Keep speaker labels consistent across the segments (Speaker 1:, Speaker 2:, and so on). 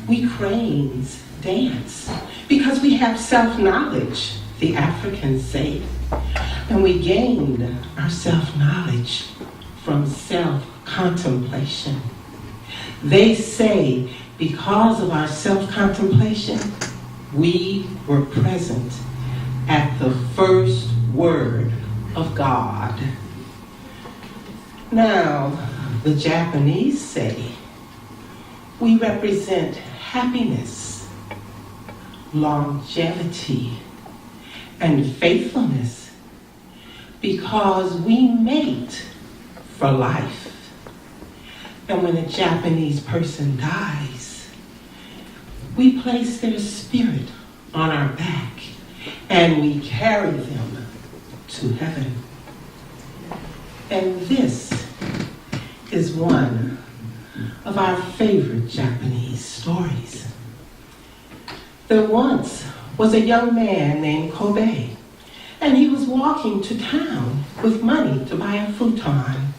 Speaker 1: We cranes dance because we have self-knowledge, the Africans say. And we gained our self-knowledge from self-contemplation. They say because of our self-contemplation, we were present at the first word of God. Now, the Japanese say we represent happiness, longevity, and faithfulness because we mate for life. And when a Japanese person dies, we place their spirit on our back and we carry them to heaven. And this is one of our favorite Japanese stories. There once was a young man named Kobe, and he was walking to town with money to buy a futon.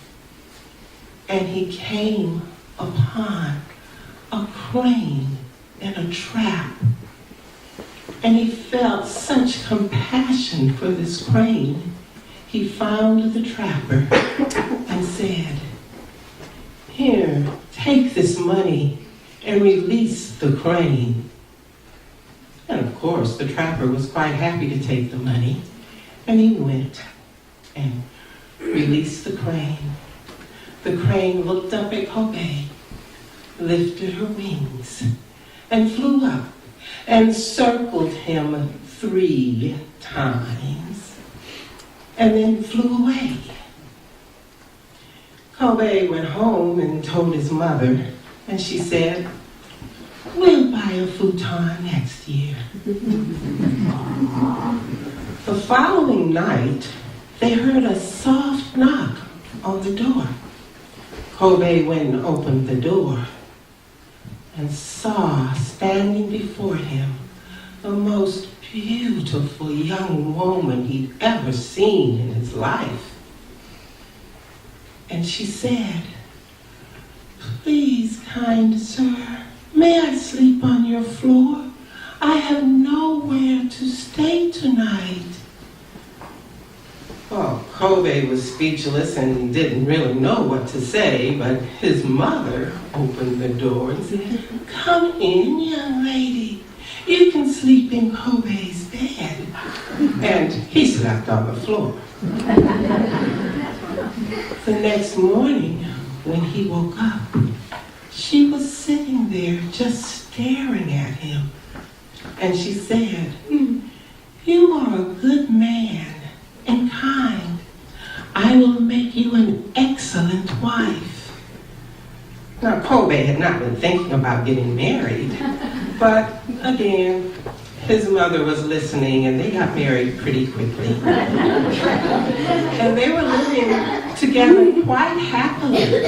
Speaker 1: And he came upon a crane in a trap. And he felt such compassion for this crane. He found the trapper and said, "Here, take this money and release the crane." And of course, the trapper was quite happy to take the money. And he went and released the crane. The crane looked up at Kobe, lifted her wings, and flew up and circled him 3 times, and then flew away. Kobe went home and told his mother, and she said, "We'll buy a futon next year." The following night, they heard a soft knock on the door. Kobe went and opened the door and saw standing before him the most beautiful young woman he'd ever seen in his life. And she said, "Please, kind sir, may I sleep on your floor? I have nowhere to stay tonight." Well, Kobe was speechless and didn't really know what to say, but his mother opened the door and said, "Come in, young lady. You can sleep in Kobe's bed." And he slept on the floor. The next morning, when he woke up, she was sitting there just staring at him. And she said, "You are a good man and kind. I will make you an excellent wife." Now, Kobe had not been thinking about getting married, but again, his mother was listening and they got married pretty quickly. And they were living together quite happily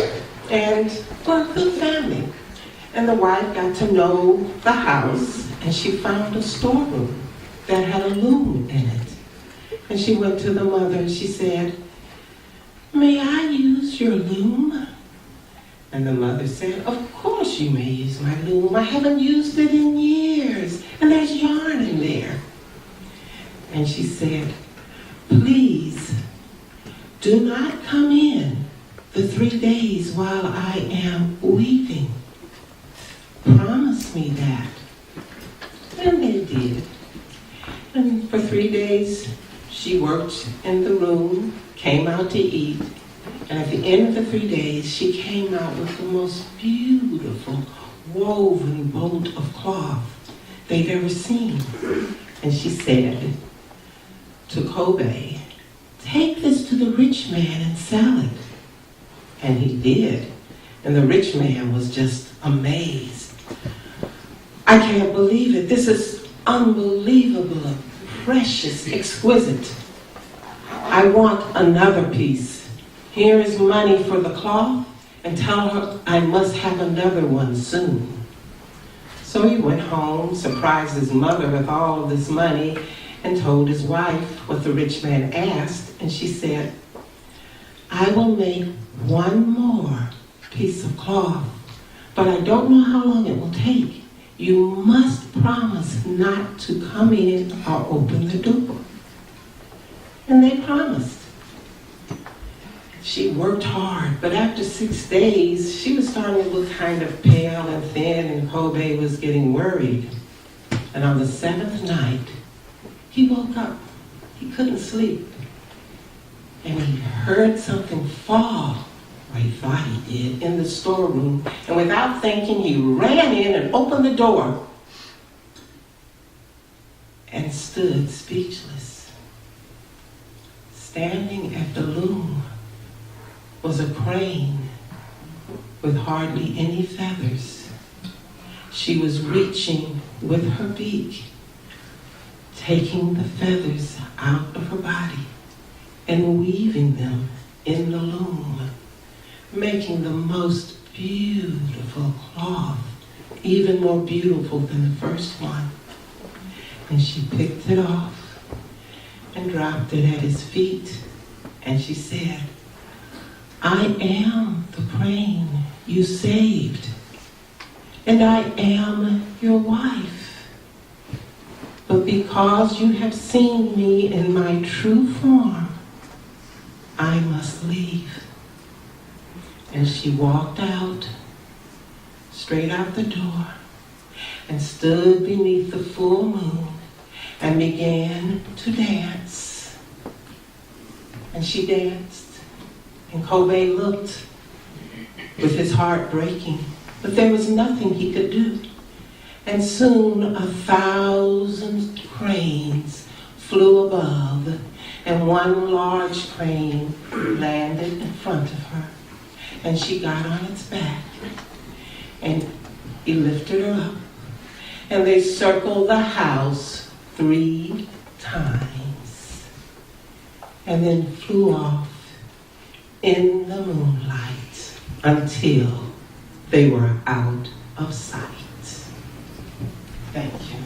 Speaker 1: and were a good family. And the wife got to know the house and she found a storeroom that had a loom in it. And she went to the mother and she said, "May I use your loom?" And the mother said, "Of course you may use my loom. I haven't used it in years, and there's yarn in there." And she said, "Please, do not come in the 3 days while I am weaving. Promise me that." And they did. And for 3 days, she worked in the room, came out to eat, and at the end of the 3 days, she came out with the most beautiful woven bolt of cloth they'd ever seen. And she said to Kobe, "Take this to the rich man and sell it." And he did. And the rich man was just amazed. "I can't believe it. This is unbelievable, precious, exquisite. I want another piece. Here is money for the cloth, and tell her I must have another one soon." So he went home, surprised his mother with all of this money, and told his wife what the rich man asked, and she said, "I will make one more piece of cloth, but I don't know how long it will take. you must promise not to come in or open the door. And they promised. She worked hard, but after 6 days, she was starting to look kind of pale and thin, and Kobe was getting worried. And on the 7th night, he woke up. He couldn't sleep. And he heard something fall, or he thought he did, in the storeroom. And without thinking, he ran in and opened the door and stood speechless. Standing at the loom was a crane with hardly any feathers. She was reaching with her beak, taking the feathers out of her body and weaving them in the loom, making the most beautiful cloth, even more beautiful than the first one. And she picked it off and dropped it at his feet, and she said, I am the crane you saved, and I am your wife. But because you have seen me in my true form, I must leave. And she walked out, straight out the door, and stood beneath the full moon and began to dance. And she danced. And Kobe looked with his heart breaking, but there was nothing he could do. And soon 1,000 cranes flew above, and one large crane landed in front of her. And she got on its back, and he lifted her up, and they circled the house 3 times, and then flew off in the moonlight until they were out of sight. Thank you.